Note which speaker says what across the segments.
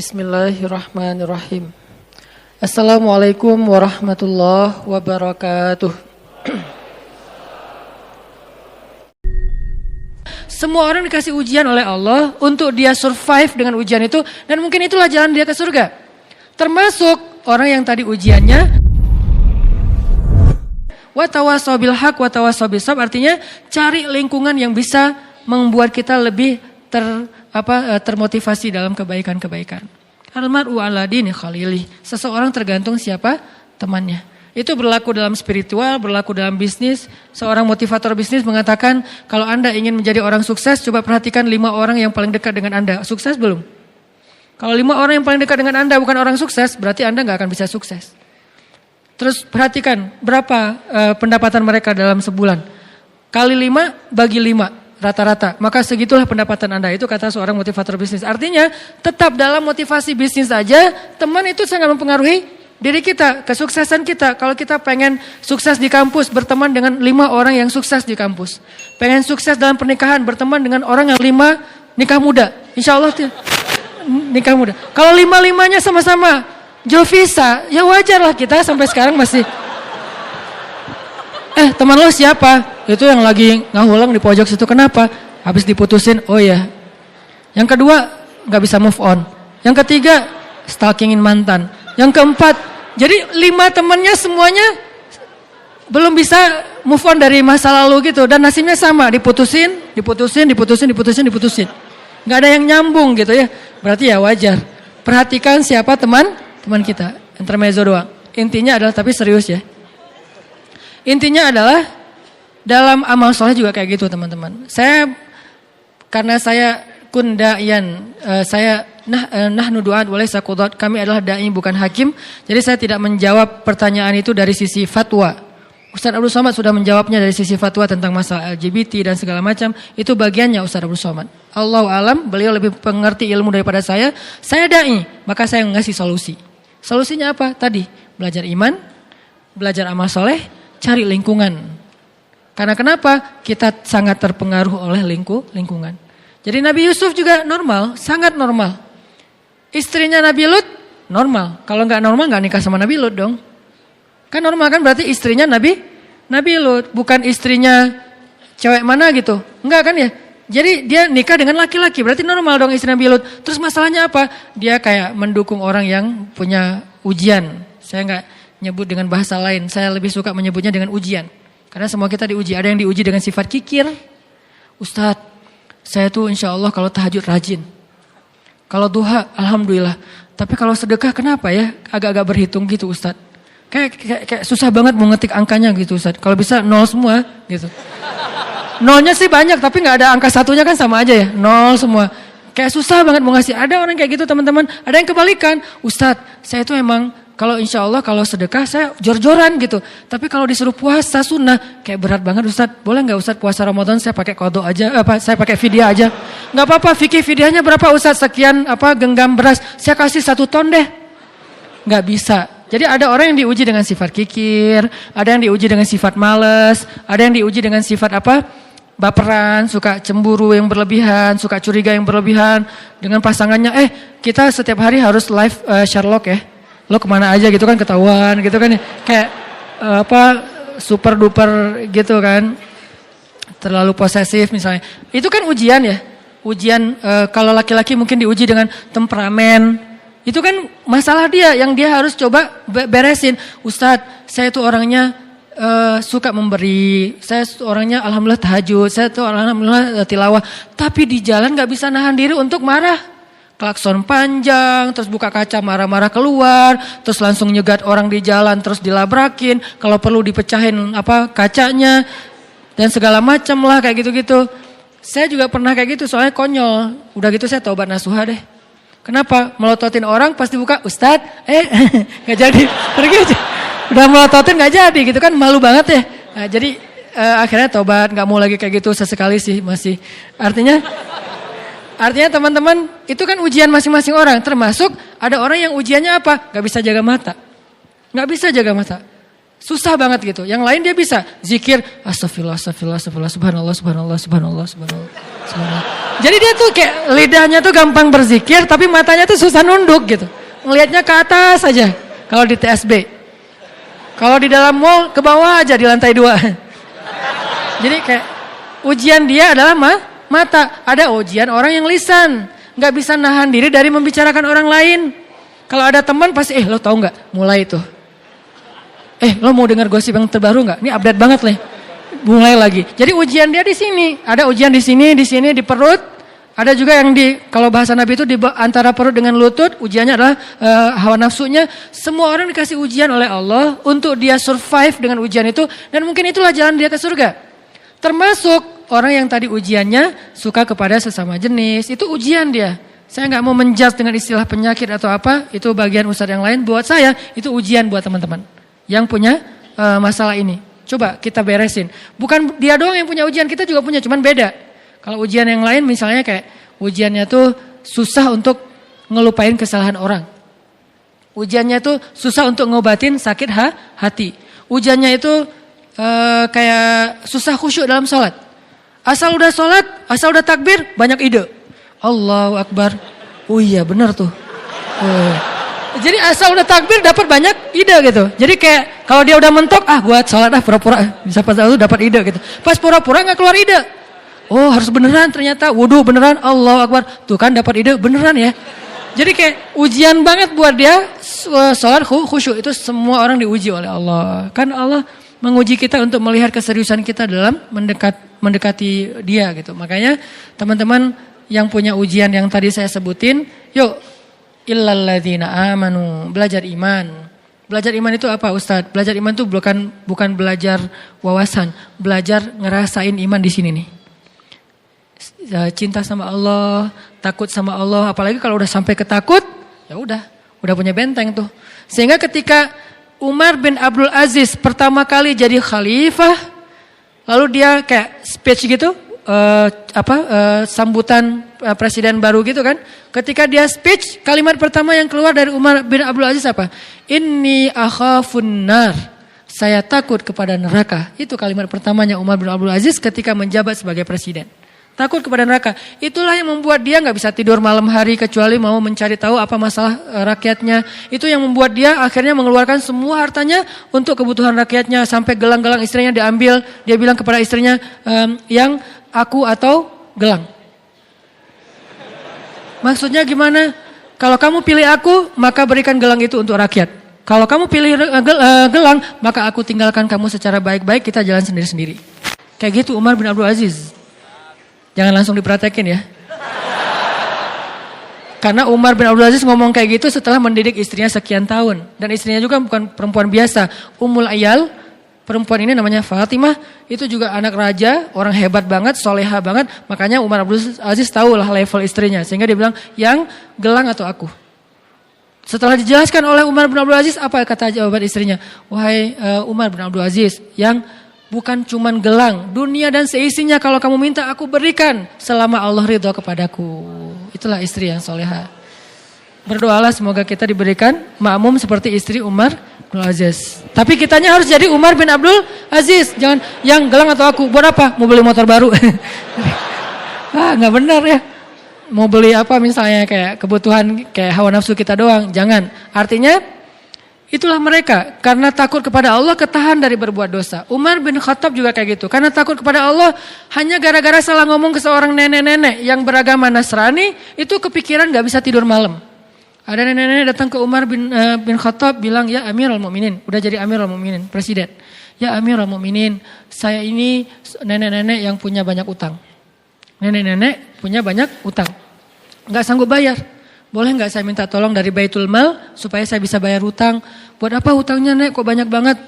Speaker 1: Bismillahirrahmanirrahim. Assalamualaikum warahmatullahi wabarakatuh. Semua orang dikasih ujian oleh Allah untuk dia survive dengan ujian itu, dan mungkin itulah jalan dia ke surga. Termasuk orang yang tadi ujiannya wa tawassaw bil haq wa tawassaw bis sabr, artinya cari lingkungan yang bisa membuat kita lebih termotivasi dalam kebaikan-kebaikan. Al-mar'u ala dini khalili. Seseorang tergantung siapa temannya. Itu berlaku dalam spiritual, berlaku dalam bisnis. Seorang motivator bisnis mengatakan, kalau Anda ingin menjadi orang sukses, coba perhatikan 5 orang yang paling dekat dengan Anda. Sukses belum? Kalau 5 orang yang paling dekat dengan Anda bukan orang sukses, berarti Anda gak akan bisa sukses. Terus perhatikan berapa pendapatan mereka dalam sebulan. Kali 5 bagi 5. Rata-rata, maka segitulah pendapatan Anda. Itu kata seorang motivator bisnis. Artinya tetap dalam motivasi bisnis aja, teman itu sangat mempengaruhi diri kita, kesuksesan kita. Kalau kita pengen sukses di kampus, berteman dengan 5 orang yang sukses di kampus. Pengen sukses dalam pernikahan, berteman dengan orang yang 5 nikah muda. Insya Allah nikah muda. Kalau 5-5-nya sama-sama Jovisa, ya wajar lah kita sampai sekarang masih. Teman lo siapa? Itu yang lagi ngahulang di pojok situ. Kenapa? Habis diputusin, oh ya. Yang kedua, gak bisa move on. Yang ketiga, stalkingin mantan. Yang keempat, jadi 5 temannya semuanya belum bisa move on dari masa lalu gitu. Dan nasibnya sama, diputusin. Gak ada yang nyambung gitu ya. Berarti ya wajar. Perhatikan siapa teman kita. Intermezzo doang. Intinya adalah, tapi serius ya. Intinya adalah dalam amal soleh juga kayak gitu teman-teman. Karena saya kundayan, saya nahnu du'at walaysa qudat, kami adalah dai bukan hakim. Jadi saya tidak menjawab pertanyaan itu dari sisi fatwa. Ustaz Abdul Somad sudah menjawabnya dari sisi fatwa tentang masalah LGBT dan segala macam. Itu bagiannya Ustaz Abdul Somad. Allahu alam, beliau lebih mengerti ilmu daripada saya. Saya dai, maka saya ngasih solusi. Solusinya apa? Tadi, belajar iman, belajar amal soleh, cari lingkungan. Karena kenapa? Kita sangat terpengaruh oleh lingkungan. Jadi Nabi Yusuf juga normal, sangat normal. Istrinya Nabi Lut normal. Kalau nggak normal nggak nikah sama Nabi Lut dong. Kan normal kan, berarti istrinya Nabi Lut, bukan istrinya cewek mana gitu. Enggak kan ya? Jadi dia nikah dengan laki-laki, berarti normal dong istri Nabi Lut. Terus masalahnya apa? Dia kayak mendukung orang yang punya ujian. Saya nggak nyebut dengan bahasa lain, saya lebih suka menyebutnya dengan ujian. Karena semua kita diuji, ada yang diuji dengan sifat kikir. Ustadz, saya tuh insya Allah kalau tahajud rajin. Kalau duha, alhamdulillah. Tapi kalau sedekah kenapa ya? Agak-agak berhitung gitu Ustadz. Kayak susah banget mau ngetik angkanya gitu Ustadz. Kalau bisa 0 semua gitu. Nolnya sih banyak, tapi gak ada angka satunya kan sama aja ya. 0 semua. Kayak susah banget mau ngasih. Ada orang kayak gitu teman-teman. Ada yang kebalikan. Ustadz, saya tuh emang kalau insya Allah kalau sedekah saya jor-joran gitu. Tapi kalau disuruh puasa sunnah kayak berat banget Ustadz. Boleh nggak Ustadz puasa Ramadan saya pakai qadha aja, saya pakai fidyah aja. Nggak apa-apa, fikih fidyahnya berapa Ustadz? Sekian genggam beras. Saya kasih 1 ton deh. Nggak bisa. Jadi ada orang yang diuji dengan sifat kikir, ada yang diuji dengan sifat males, ada yang diuji dengan sifat baperan, suka cemburu yang berlebihan, suka curiga yang berlebihan dengan pasangannya. Kita setiap hari harus live Sherlock ya. Lo kemana aja gitu kan ketahuan gitu kan. Kayak super duper gitu kan. Terlalu posesif misalnya. Itu kan ujian ya. Ujian kalau laki-laki mungkin diuji dengan temperamen. Itu kan masalah dia yang dia harus coba beresin. Ustadz, saya tuh orangnya suka memberi. Saya orangnya alhamdulillah tahajud. Saya tuh alhamdulillah tilawah. Tapi di jalan gak bisa nahan diri untuk marah. Klakson panjang, terus buka kaca marah-marah keluar, terus langsung nyegat orang di jalan, terus dilabrakin, kalau perlu dipecahin kacanya, dan segala macam lah kayak gitu-gitu. Saya juga pernah kayak gitu, soalnya konyol. Udah gitu saya taubat nasuha deh. Kenapa? Melototin orang pas dibuka, Ustadz, gak jadi, pergi aja. Udah melototin gak jadi gitu kan, malu banget ya. Nah, jadi akhirnya taubat, gak mau lagi kayak gitu, sesekali sih masih. Artinya teman-teman, itu kan ujian masing-masing orang. Termasuk ada orang yang ujiannya apa? Gak bisa jaga mata. Gak bisa jaga mata. Susah banget gitu. Yang lain dia bisa zikir, astagfirullah, astagfirullah, astagfirullah, subhanallah, subhanallah, subhanallah, subhanallah. Jadi dia tuh kayak lidahnya tuh gampang berzikir tapi matanya tuh susah nunduk gitu. Ngelihatnya ke atas saja kalau di TSB. Kalau di dalam mall ke bawah aja di lantai 2. Jadi kayak ujian dia adalah mata. Ada ujian orang yang lisan. Gak bisa nahan diri dari membicarakan orang lain. Kalau ada teman pasti, lo tahu nggak? Mulai itu. Lo mau dengar gosip yang terbaru nggak? Ini update banget nih. Mulai lagi. Jadi ujian dia di sini. Ada ujian di sini, di perut. Ada juga yang kalau bahasa Nabi itu di antara perut dengan lutut. Ujiannya adalah hawa nafsunya. Semua orang dikasih ujian oleh Allah untuk dia survive dengan ujian itu. Dan mungkin itulah jalan dia ke surga. Termasuk orang yang tadi ujiannya suka kepada sesama jenis. Itu ujian dia. Saya nggak mau menjudge dengan istilah penyakit atau apa, itu bagian ustadz yang lain. Buat saya itu ujian buat teman-teman yang punya masalah ini. Coba kita beresin. Bukan dia doang yang punya ujian, kita juga punya, cuman beda. Kalau ujian yang lain misalnya kayak ujiannya tuh susah untuk ngelupain kesalahan orang. Ujiannya tuh susah untuk ngobatin sakit hati. Ujiannya itu kayak susah khusyuk dalam sholat. Asal udah sholat, asal udah takbir, banyak ide. Allahu Akbar. Oh iya benar tuh. Jadi asal udah takbir dapat banyak ide gitu. Jadi kayak kalau dia udah mentok, gua sholat pura-pura. Bisa pas itu dapat ide gitu. Pas pura-pura nggak keluar ide. Oh harus beneran ternyata. Wudu beneran. Allahu Akbar. Tuh kan dapat ide beneran ya. Jadi kayak ujian banget buat dia sholat khusyuk. Itu semua orang diuji oleh Allah. Kan Allah menguji kita untuk melihat keseriusan kita dalam mendekati dia gitu. Makanya teman-teman yang punya ujian yang tadi saya sebutin, yuk illalladzina amanu, belajar iman. Belajar iman itu apa Ustadz? Belajar iman itu bukan belajar wawasan, belajar ngerasain iman di sini nih. Cinta sama Allah, takut sama Allah, apalagi kalau udah sampai ke takut, ya udah punya benteng tuh. Sehingga ketika Umar bin Abdul Aziz pertama kali jadi khalifah, lalu dia kayak speech gitu, sambutan presiden baru gitu kan. Ketika dia speech, kalimat pertama yang keluar dari Umar bin Abdul Aziz apa? Inni akhafun nar. Saya takut kepada neraka. Itu kalimat pertamanya Umar bin Abdul Aziz ketika menjabat sebagai presiden. Takut kepada neraka. Itulah yang membuat dia gak bisa tidur malam hari kecuali mau mencari tahu apa masalah rakyatnya. Itu yang membuat dia akhirnya mengeluarkan semua hartanya untuk kebutuhan rakyatnya. Sampai gelang-gelang istrinya diambil. Dia bilang kepada istrinya, yang aku atau gelang. Maksudnya gimana? Kalau kamu pilih aku, maka berikan gelang itu untuk rakyat. Kalau kamu pilih gelang, maka aku tinggalkan kamu secara baik-baik, kita jalan sendiri-sendiri. Kayak gitu Umar bin Abdul Aziz. Jangan langsung dipraktekin ya. Karena Umar bin Abdul Aziz ngomong kayak gitu setelah mendidik istrinya sekian tahun. Dan istrinya juga bukan perempuan biasa. Ummul Ayal, perempuan ini namanya Fatimah, itu juga anak raja, orang hebat banget, soleha banget. Makanya Umar Abdul Aziz tahu lah level istrinya. Sehingga dia bilang, yang gelang atau aku? Setelah dijelaskan oleh Umar bin Abdul Aziz, apa kata jawaban istrinya? Wahai Umar bin Abdul Aziz, yang bukan cuman gelang, dunia dan seisinya kalau kamu minta aku berikan selama Allah ridho kepadaku. Itulah istri yang soleha. Berdoalah semoga kita diberikan makmum seperti istri Umar bin Aziz. Tapi kitanya harus jadi Umar bin Abdul Aziz. Jangan yang gelang atau aku. Buat apa? Mau beli motor baru. Gak benar ya. Mau beli apa misalnya kayak kebutuhan kayak hawa nafsu kita doang. Jangan. Artinya itulah mereka. Karena takut kepada Allah ketahan dari berbuat dosa. Umar bin Khattab juga kayak gitu. Karena takut kepada Allah hanya gara-gara salah ngomong ke seorang nenek-nenek yang beragama Nasrani. Itu kepikiran gak bisa tidur malam. Ada nenek-nenek datang ke Umar bin Khattab bilang, ya Amirul Mukminin, udah jadi Amirul Mukminin, presiden. Ya Amirul Mukminin, saya ini nenek-nenek yang punya banyak utang. Nenek-nenek punya banyak utang. Gak sanggup bayar. Boleh gak saya minta tolong dari Baitul Mal supaya saya bisa bayar hutang? Buat apa hutangnya nek? Kok banyak banget?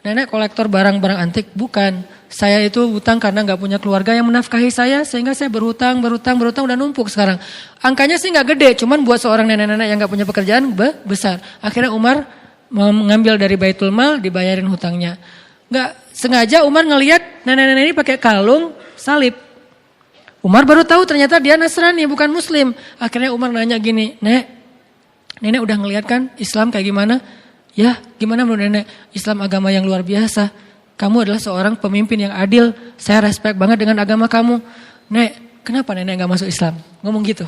Speaker 1: Nenek kolektor barang-barang antik? Bukan. Saya itu hutang karena gak punya keluarga yang menafkahi saya. Sehingga saya berhutang udah numpuk sekarang. Angkanya sih gak gede. Cuman buat seorang nenek-nenek yang gak punya pekerjaan besar. Akhirnya Umar mengambil dari Baitul Mal dibayarin hutangnya. Gak sengaja Umar ngelihat nenek-nenek ini pakai kalung salib. Umar baru tahu ternyata dia Nasrani bukan Muslim. Akhirnya Umar nanya gini, nenek udah ngeliat kan Islam kayak gimana? Ya gimana menurut nenek? Islam agama yang luar biasa. kamu adalah seorang pemimpin yang adil. Saya respect banget dengan agama kamu. Nek, kenapa nenek gak masuk Islam? Ngomong gitu.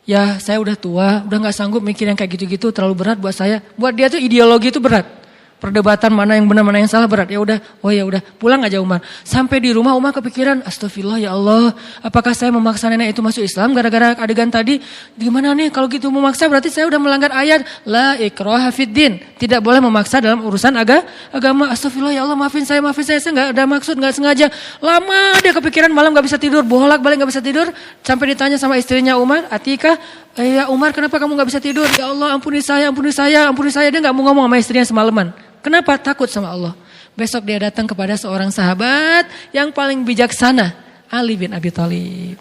Speaker 1: Ya saya udah tua, udah gak sanggup mikir yang kayak gitu-gitu, terlalu berat buat saya. Buat dia tuh ideologi itu berat. Perdebatan mana yang benar mana yang salah berat. Ya udah, oh ya udah, pulang aja Umar. Sampai di rumah Umar kepikiran, astagfirullah ya Allah, apakah saya memaksa nenek itu masuk Islam gara-gara adegan tadi? Gimana nih kalau gitu memaksa berarti saya udah melanggar ayat la ikraha fiddin. Tidak boleh memaksa dalam urusan agama. Astagfirullah ya Allah, maafin saya enggak ada maksud, enggak sengaja. Lama dia kepikiran, malam enggak bisa tidur, bolak-balik enggak bisa tidur, sampai ditanya sama istrinya Umar, Atikah, ya Umar kenapa kamu enggak bisa tidur? Ya Allah ampuni saya. Dia enggak mau ngomong sama istrinya semalaman. Kenapa? Takut sama Allah. Besok dia datang kepada seorang sahabat yang paling bijaksana, Ali bin Abi Thalib.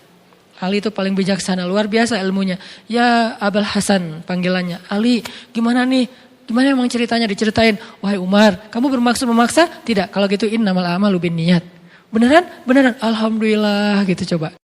Speaker 1: Ali itu paling bijaksana, luar biasa ilmunya. Ya Abul Hasan panggilannya. Ali, gimana nih? Gimana emang ceritanya? Diceritain. Wahai Umar, kamu bermaksud memaksa? Tidak. Kalau gitu innamal a'malu binniyat. Beneran? Beneran. Alhamdulillah gitu coba.